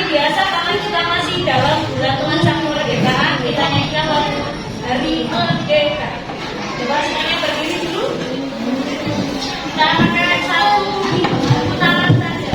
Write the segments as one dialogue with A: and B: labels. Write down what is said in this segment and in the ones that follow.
A: biasa karena kita masih dalam bulan teman kemerdekaan, kita nyanyikan lagu Hari Merdeka. Coba semuanya berdiri dulu. Kita pakai satu putaran saja.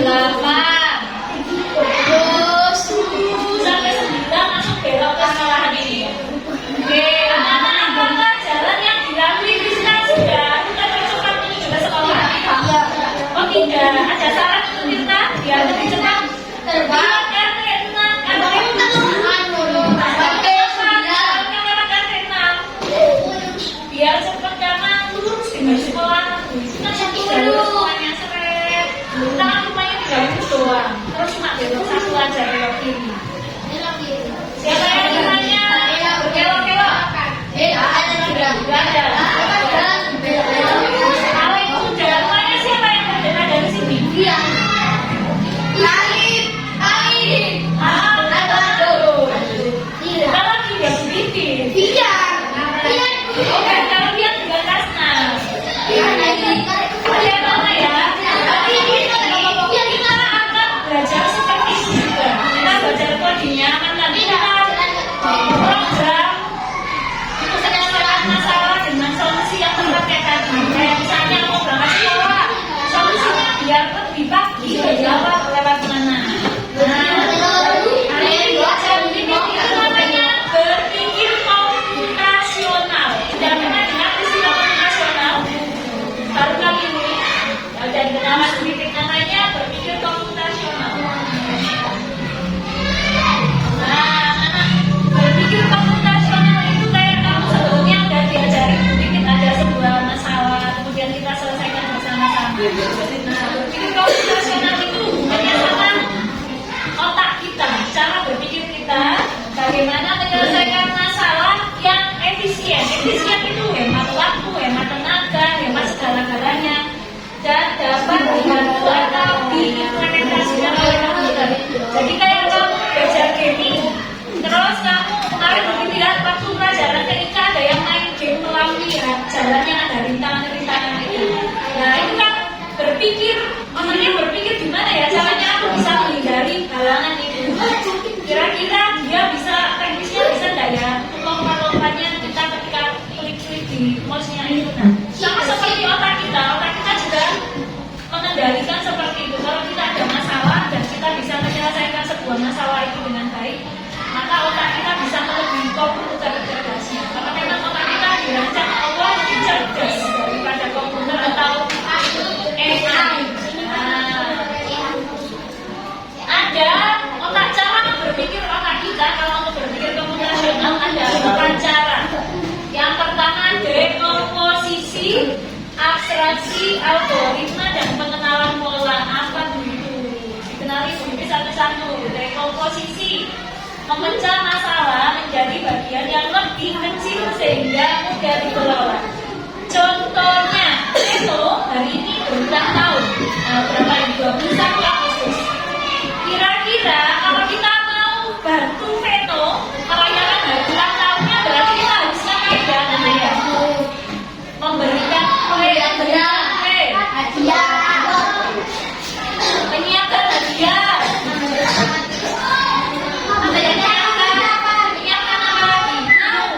A: 8. Terus 7 sampai 9 langsung belok ke sekolah ini. Oke, anak-anak apakah jalan yang dilalui Krisna sudah tercepat menuju ke sekolah? Oh tidak, ada saran untuk kita biar lebih cepat. Terbang RT 6 atau biar cepat karena lurus dengan sekolah. Kita satu jalur semuanya seret. Tangan rumahnya 3 doang. Terus cuma belok satu aja belok kiri. Siapa yang dimanya? Berkelok-kelok. Gak ada. Kalau itu jalannya siapa yang terjadi dari sini? Iya. Kalau tidak sedikit. Iya. Oke, kalau dia juga kasnas. Oke, mana ya? Kita akan belajar seperti itu juga. Kita belajar kodenya, kan tadi kita program untuk menyelesaikan masalah dengan solusi yang terpakai tadi. Kayak misalnya mau berangkat sekolah, solusinya biar lebih pagi jawab lewat mana. Ini belajar ini namanya berpikir komputasional. Sudah pernah dengar istilah komputasional? Baru kali ini ada kenalan sedikit namanya berpikir komputasional. Anak berpikir komputasional itu kayak kamu sebelumnya udah diajarin sedikit ada sebuah masalah, kemudian kita selesaikan bersama-sama. Nah, berpikir komputasional itu hubungannya sama otak kita, cara berpikir kita, bagaimana menyelesaikan masalah yang efisien. Efisien itu hemat waktu, hemat tenaga, hemat segala-galanya, dan dapat dibantu atau diimplementasikan oleh komputer. Jadi kayak kamu belajar gaming, terus kamu kemarin mungkin lihat waktu pelajaran ketika ada yang main game melalui jalannya ada rintangan-rintangan itu. Nah itu kan berpikir, maksudnya berpikir gimana ya caranya aku bisa menghindari halangan itu. Kira-kira dia bisa, teknisnya bisa nggak ya untuk lompat-lompatnya kita ketika klik-klik di mouse-nya itu. Nah, sama seperti otak kita juga mengendalikan seperti itu. Kalau kita ada masalah dan kita bisa menyelesaikan sebuah masalah itu dengan baik, maka otak kita bisa melebihi komputer cerdasnya. Karena memang otak kita dirancang Allah lebih cerdas daripada komputer atau AI. Ada otak cara berpikir otak kita kalau untuk berpikir komputasional ada 4 cara. Yang pertama dekomposisi, abstraksi, algoritma, dan pengenalan pola. Apa dulu? Dikenali sedikit satu-satu. Dekomposisi memecah masalah menjadi bagian yang lebih kecil sehingga mudah dikelola. Contohnya, itu hari ini berulang tahun. Berapa ini? 21 Agustus. Kira-kira kalau kita mau bantu Veto merayakan hari ulang tahunnya berarti kita harus ngapain ya namanya? Memberikan menyiapkan hadiah. Menyiapkan apa lagi?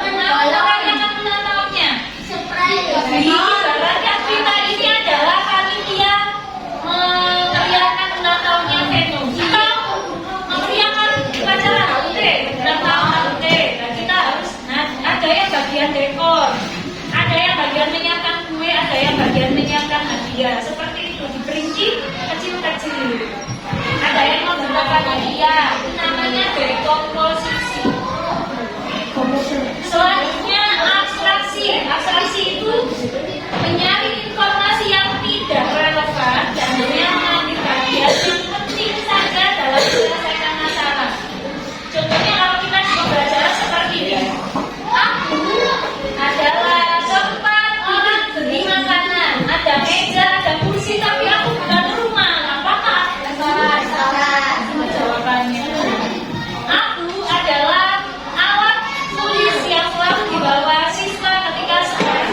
A: Merayakan ulang tahunnya. Ibaratnya kita ini adalah panitia meriahkan ulang tahunnya Veto. Kita memeriahkan upacara HUT, ulang tahun HUT. Nah, kita harus ada yang bagian dekor, ada yang bagian menyiapkan kue, ada yang bagian menyiapkan hadiah. Seperti itu diperinci kecil-kecil. Ada yang membentuk hadiah, itu namanya dekomposisi. Selanjutnya abstraksi. Abstraksi itu menyaring informasi yang tidak relevan dan hanya mengambil bagian yang penting saja dalam menyelesaikan masalah. Contohnya kalau kita cuma belajar seperti ini, aku adalah tempat orang beli makanan, ada meja, ada kursi, tapi aku bukan rumah. Apakah? Salah. Jawabannya. Aku adalah alat tulis yang selalu dibawa siswa ketika sekolah.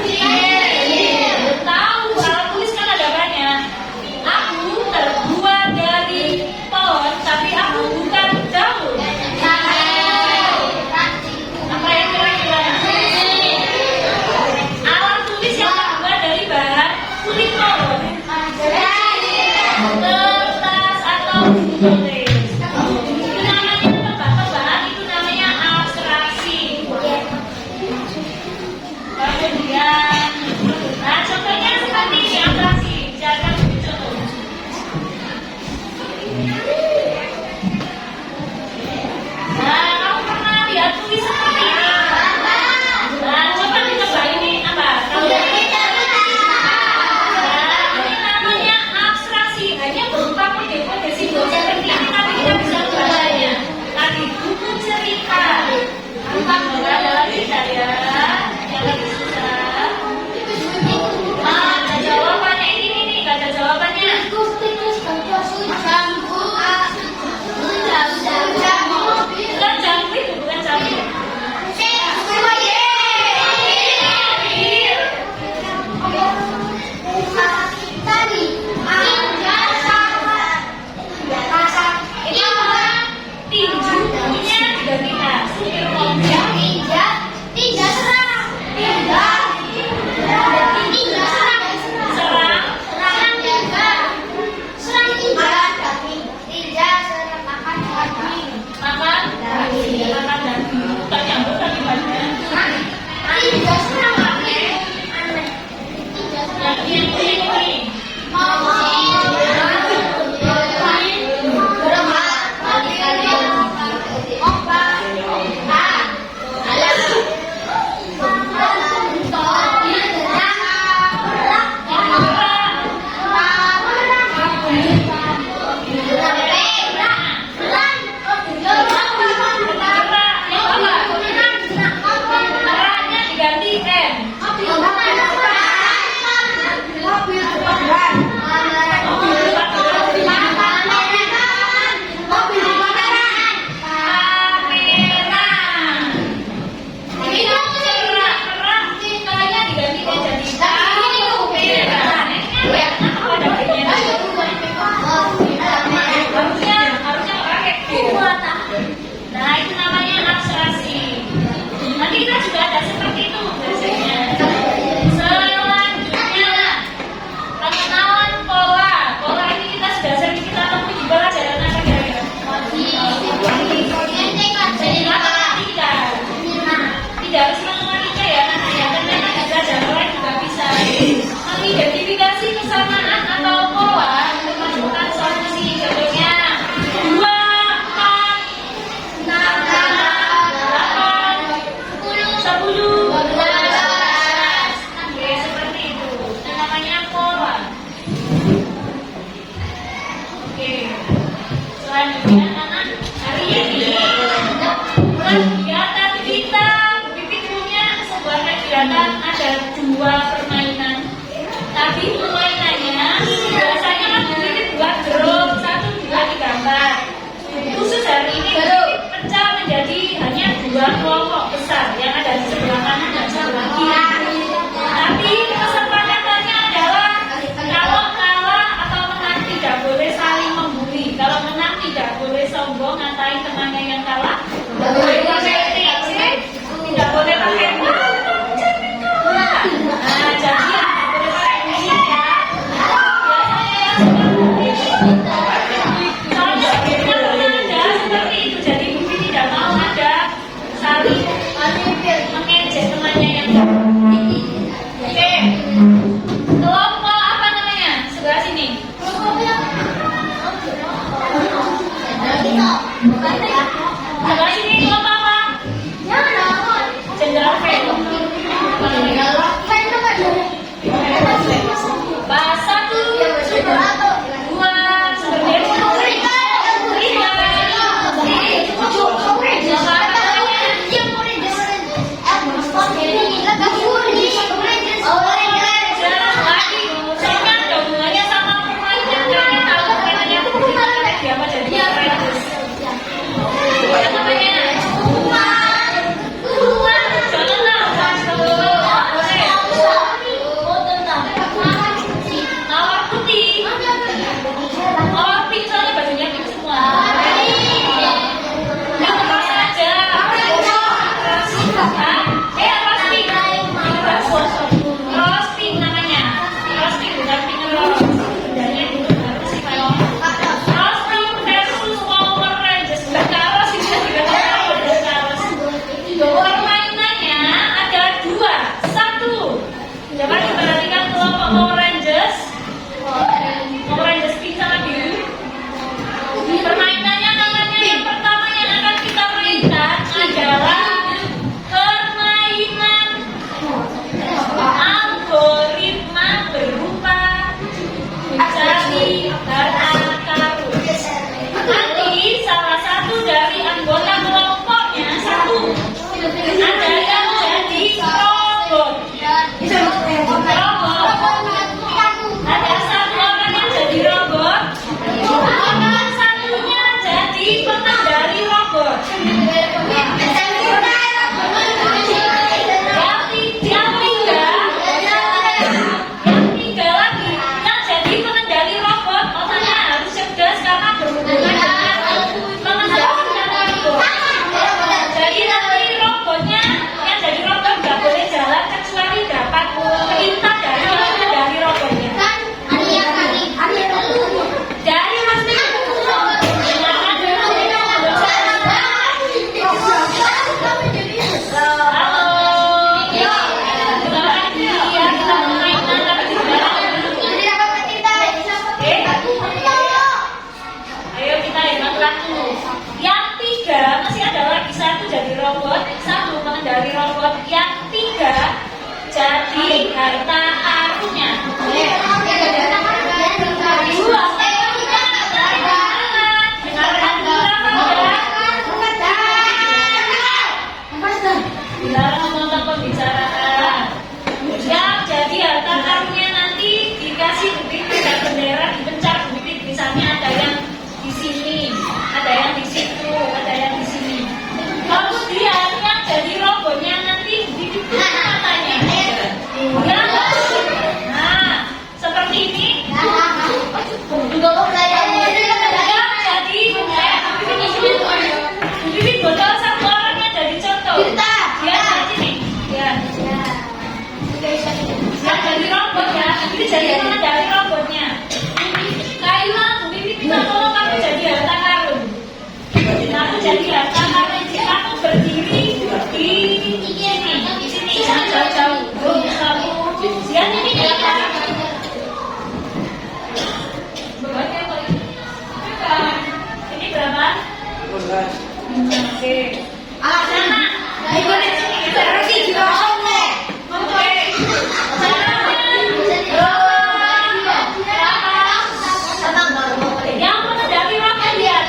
A: selanjutnya anak hari ini kegiatan kita Bibit punya sebuah kegiatan ada 2 permainan. Tapi permainannya biasanya kan Bibit buat grup 1, 2 digambar. Khusus hari ini Bibit pecah menjadi hanya 2 kelompok besar yang ada di sebelah kanan dan sebelah kiri. Tapi kesepakatannya adalah kalau kalah atau menang tidak boleh saling membuli. Kalau menang tidak boleh sombong ngatain temannya yang kalah. Tidak boleh pakai TC, tidak boleh pakai nah, jadi tidak boleh pakai musik ya. Biasanya yang seperti itu. Soalnya gamenya pernah ada seperti itu. Jadi Bibi tidak mau ada saling mengejek temannya yang kalah. Oke, kelompok apa namanya? Sebelah sini. Sebelah sini kelompok apa? Jenderal Fen. Bahasa tuh 2 Oke. Alasan ikutin sini. Terus juga oke. Oke. Yang mengendaki roket lihat.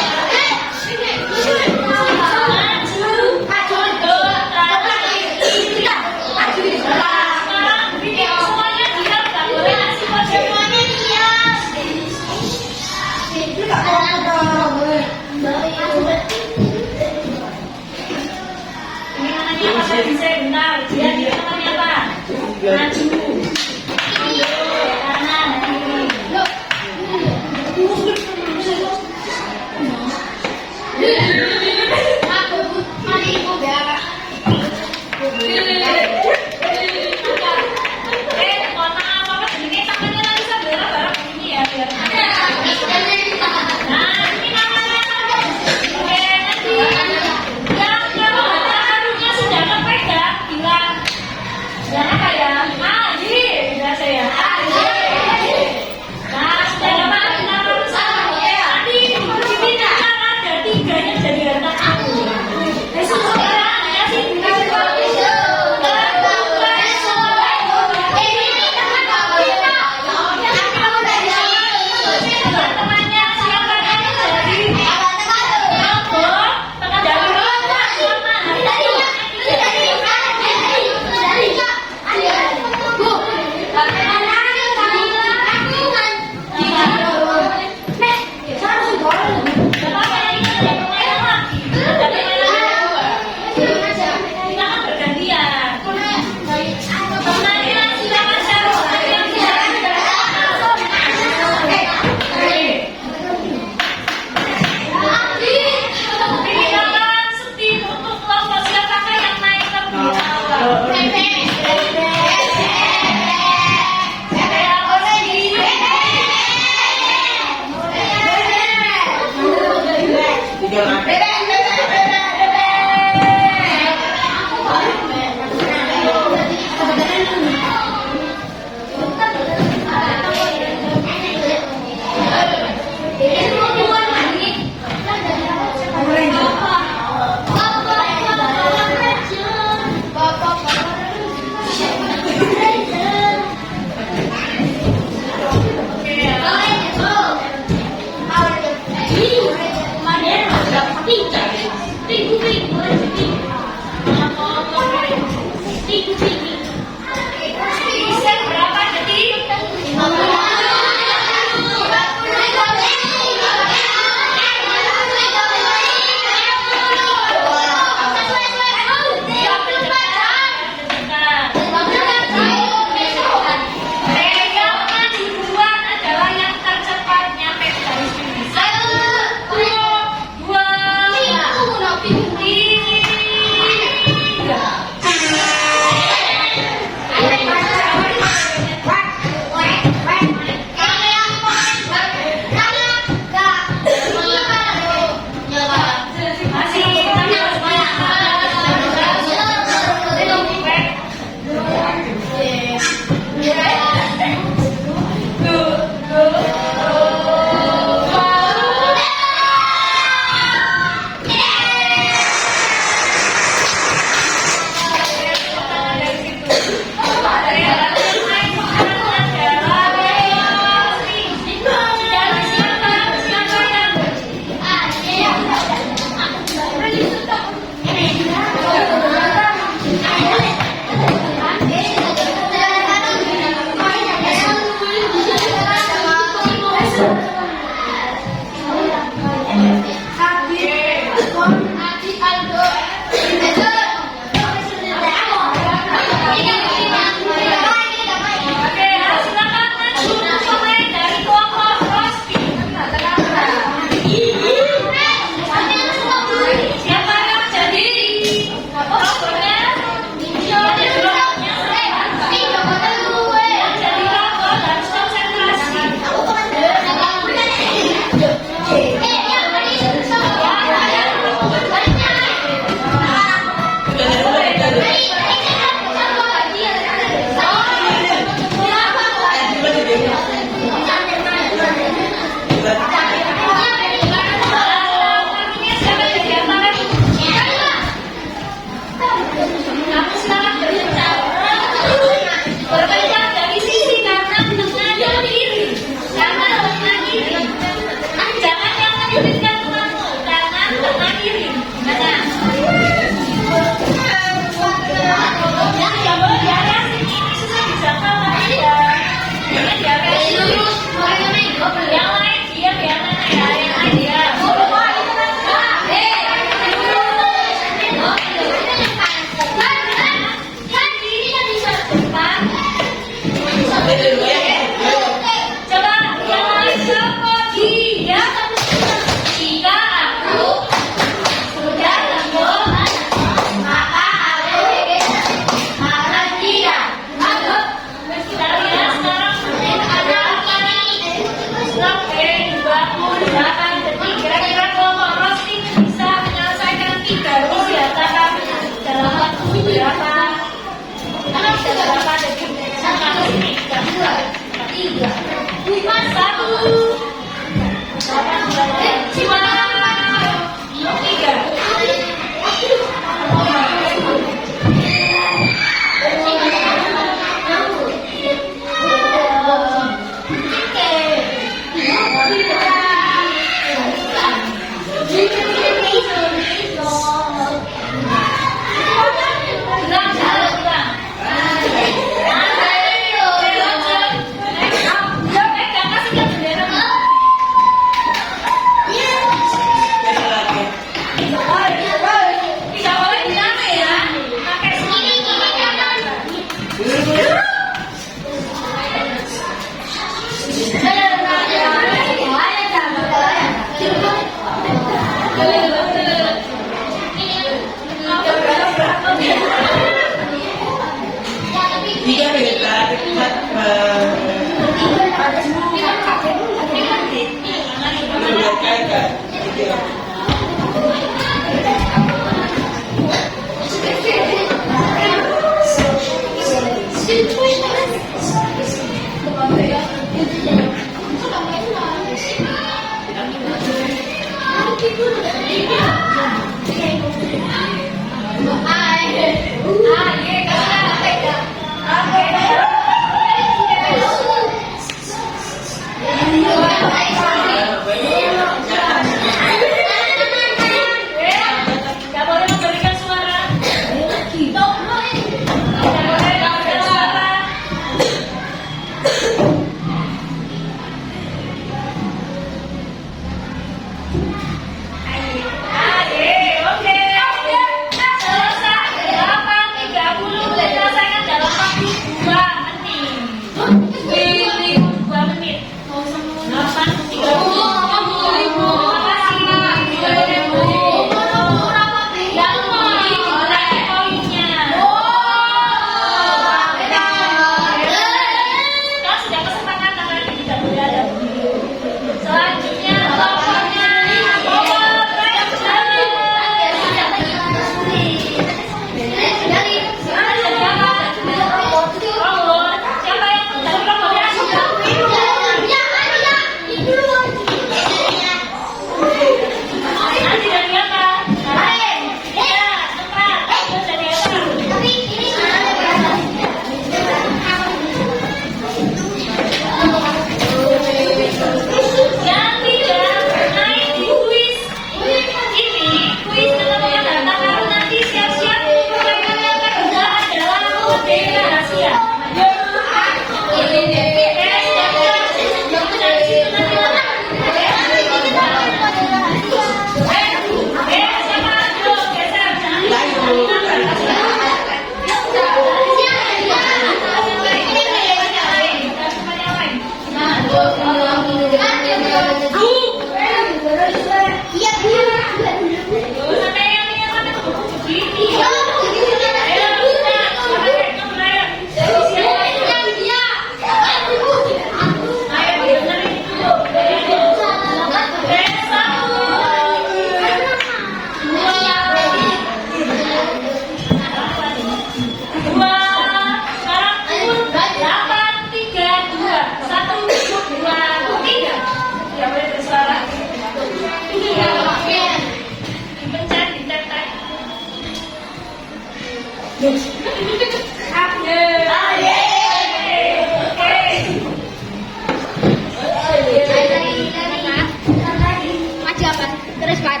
B: Terus Pak.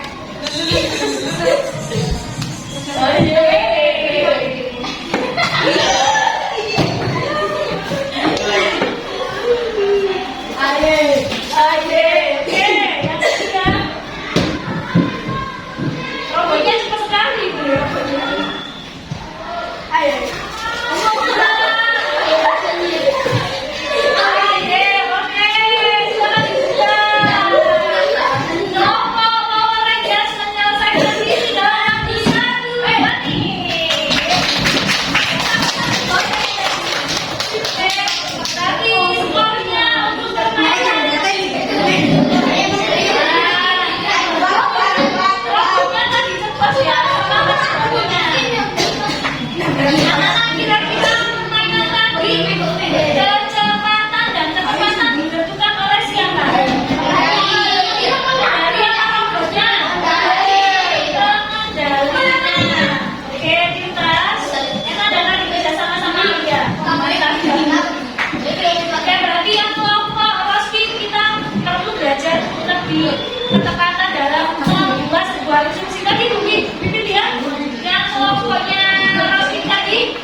A: Ketepatan dalam membuat sebuah instruksi tadi mungkin lihat yang kelompoknya Rosin tadi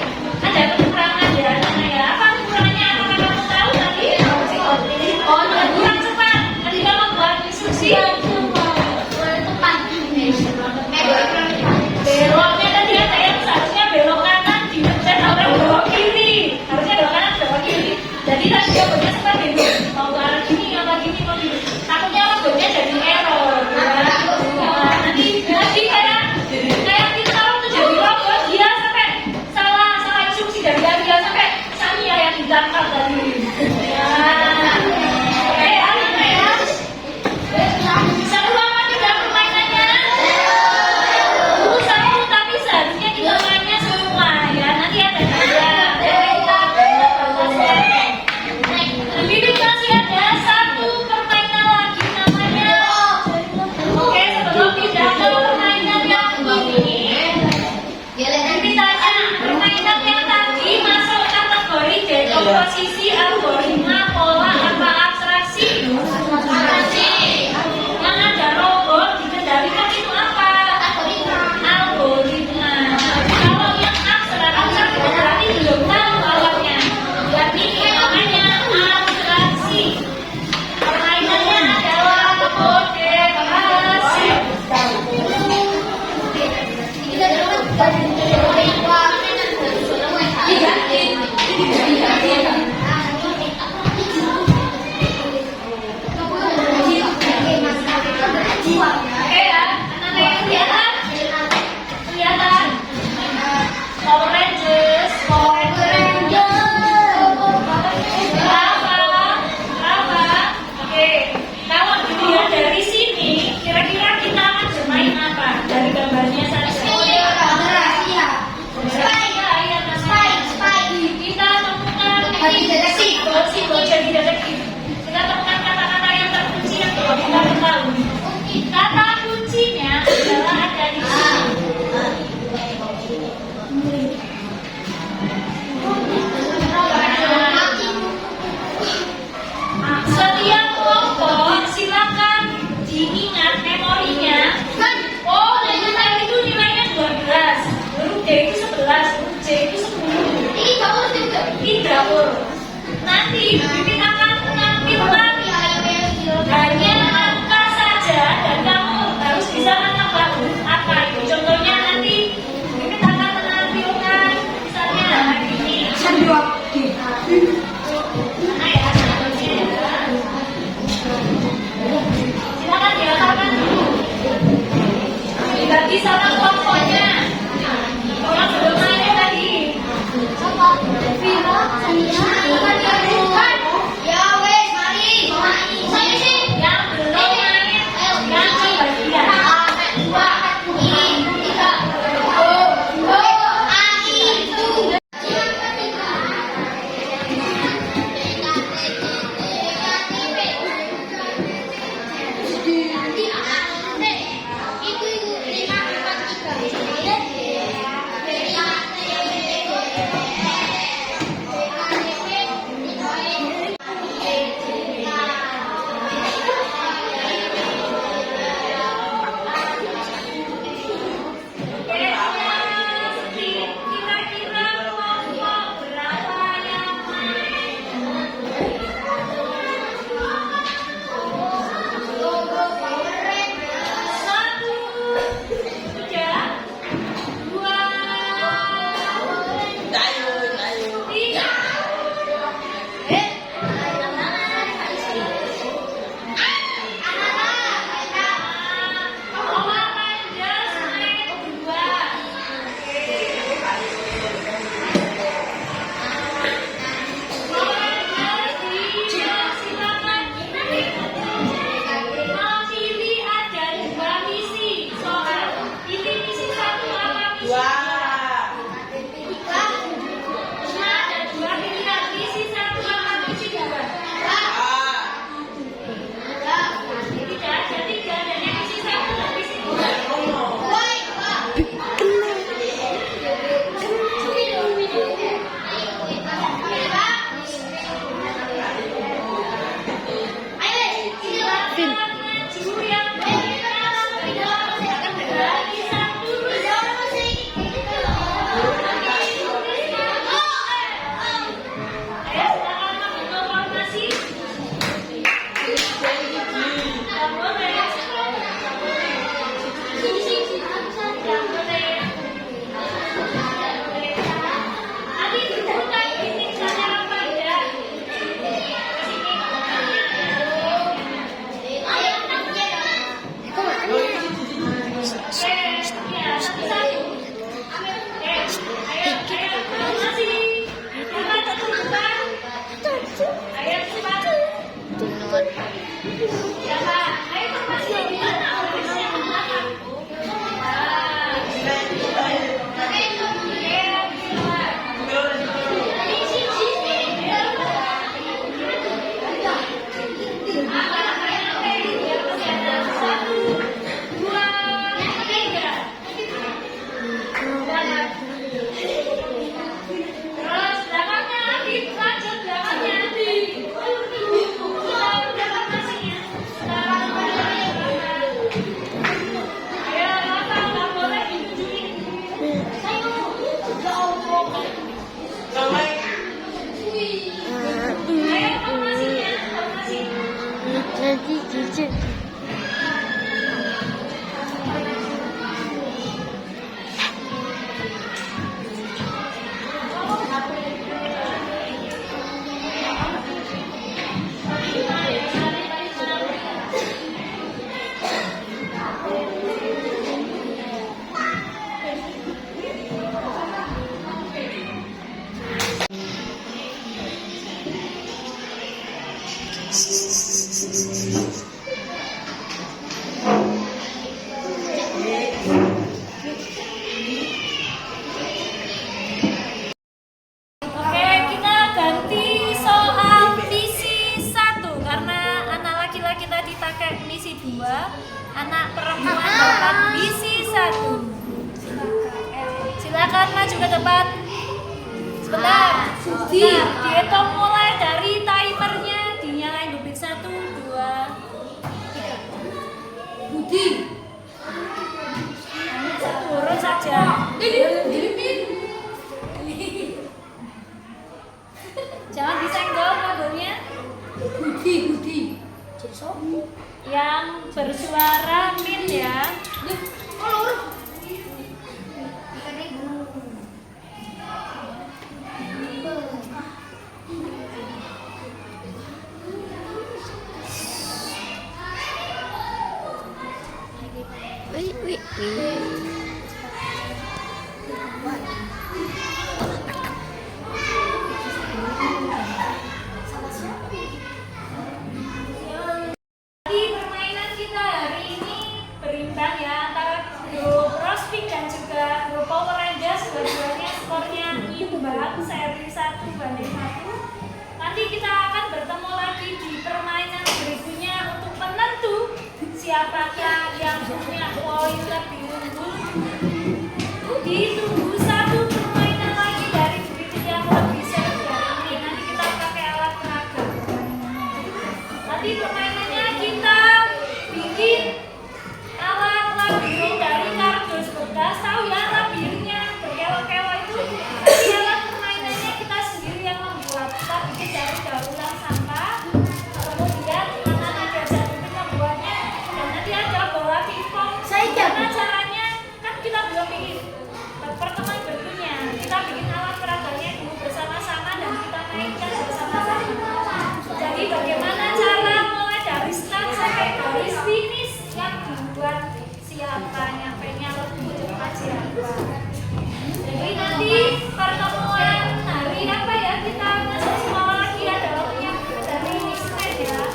A: ada kekurangan ya, ya apa kekurangannya, apakah kamu tahu tadi? Kurang cepat ketika membuat instruksi. Beloknya tadi ada yang seharusnya belok kanan dipencet orang belok kiri, harusnya belok kanan belok kiri. Jadi tadi jawabannya seperti itu, mau ke arah gini apa gini mau gini. Takutnya robotnya jadi error. Nanti kayak kita waktu jadi robot dia sampai salah instruksi dari dia sampai Sania yang ditangkap tadi. Seru apa tidak permainannya? Seru tapi seharusnya kita mainnya semua ya. Nanti ada Bibi masih ada satu permainan lagi namanya. Oke, sebelum pindah ke permainan yang ini, Bibi tanya, permainan yang tadi masuk kategori dekomposisi, algoritma, pola, apa abstraksi? Yang ada robot dikendalikan itu apa? Algoritma. Kalau yang abstrak itu berarti belum tahu awalnya. Berarti namanya abstraksi. Permainannya adalah kode kasih. Iya. Ya Kak, ayo informasinya gimana? Organisasinya apa? Wah, terus belakangnya Adit, lanjut belakangnya Adit. Kita udah informasinya. Sekarang ayo Rafa, nggak boleh ditunjukin. Ayo, ya Allah. Ayo informasinya, informasi.
B: Jadi gitu.
A: Oke, kita ganti soal misi 1 karena anak laki-laki tadi pakai misi 2, anak perempuan dapat misi 1. Silakan maju ke depan. Sebentar. Dihitung mulai dari timernya, dinyalain duplik 1, 2, 3. Budi. Turun saja. Jangan disenggol kabelnya. Budi. Yang bersuara min ya.
B: Wih.
A: Di permainan kita hari ini berimbang ya antara grup Rospik dan juga grup Power Rangers. Dua-duanya skornya imbang, seri 1 banding 1. Nanti kita akan bertemu lagi di permainan berikutnya untuk menentu siapakah yang punya poin lebih unggul. Ditunggu satu permainan lagi dari berikut yang lebih seru dari ini. Nanti kita pakai alat peraga. Nanti permainannya kita bikin alat labirin dari kardus bekas. Tahu ya labirinnya berkelok-kelok itu? Nanti alat permainannya kita sendiri yang membuat. Kita bikin dari daur ulang sampah. Kemudian anak-anak diajar bikin membuatnya. Dan nanti ada bola pingpong. Gimana caranya? Kan kita belum bikin pertemuan berikutnya. Kita bikin alat peraganya dulu bersama-sama dan kita mainkan bersama-sama. Jadi bagaimana cara mulai dari start sampai garis finish yang dibuat siapa nyampainya lebih cepat siapa. Jadi nanti pertemuan hari apa ya kita masuk sekolah lagi ada waktunya dari Mister ya.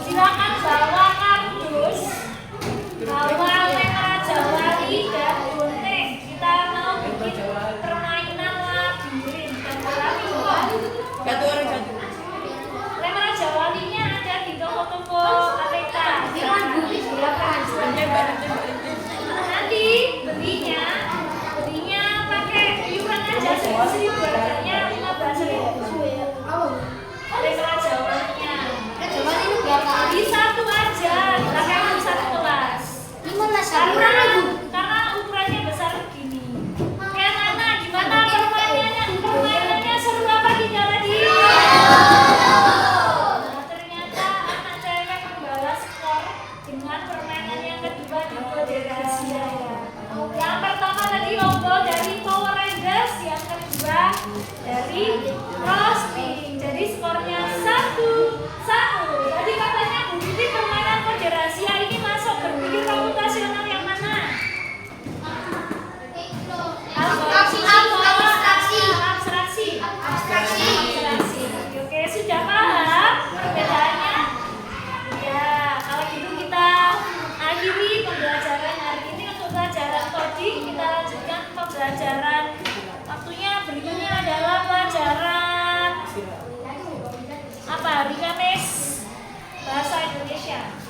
A: Silakan bawa kardus, bawa lem raja wali dan gunting. Kita mau bikin permainan labirin dan bola pingpong. Lem raja walinya ada di toko-toko ATK. Nanti belinya pakai iuran aja 1.000 harganya 15.000. Lem raja walinya. Beli satu aja, pakai untuk satu kelas. Karena ukurannya besar begini. Oke, Nana, gimana permainannya? Permainannya seru apa tidak lagi? Nah, ternyata anak cewek membalas skor dengan permainan yang kedua di kode rahasia ya. Yang pertama tadi lomba dari Power Rangers, yang kedua dari Rospik. Jadi skornya 1-1. Tadi katanya Bu Titi permainan kode rahasia ini masuk berpikir komputasional yang mana? Aisyah.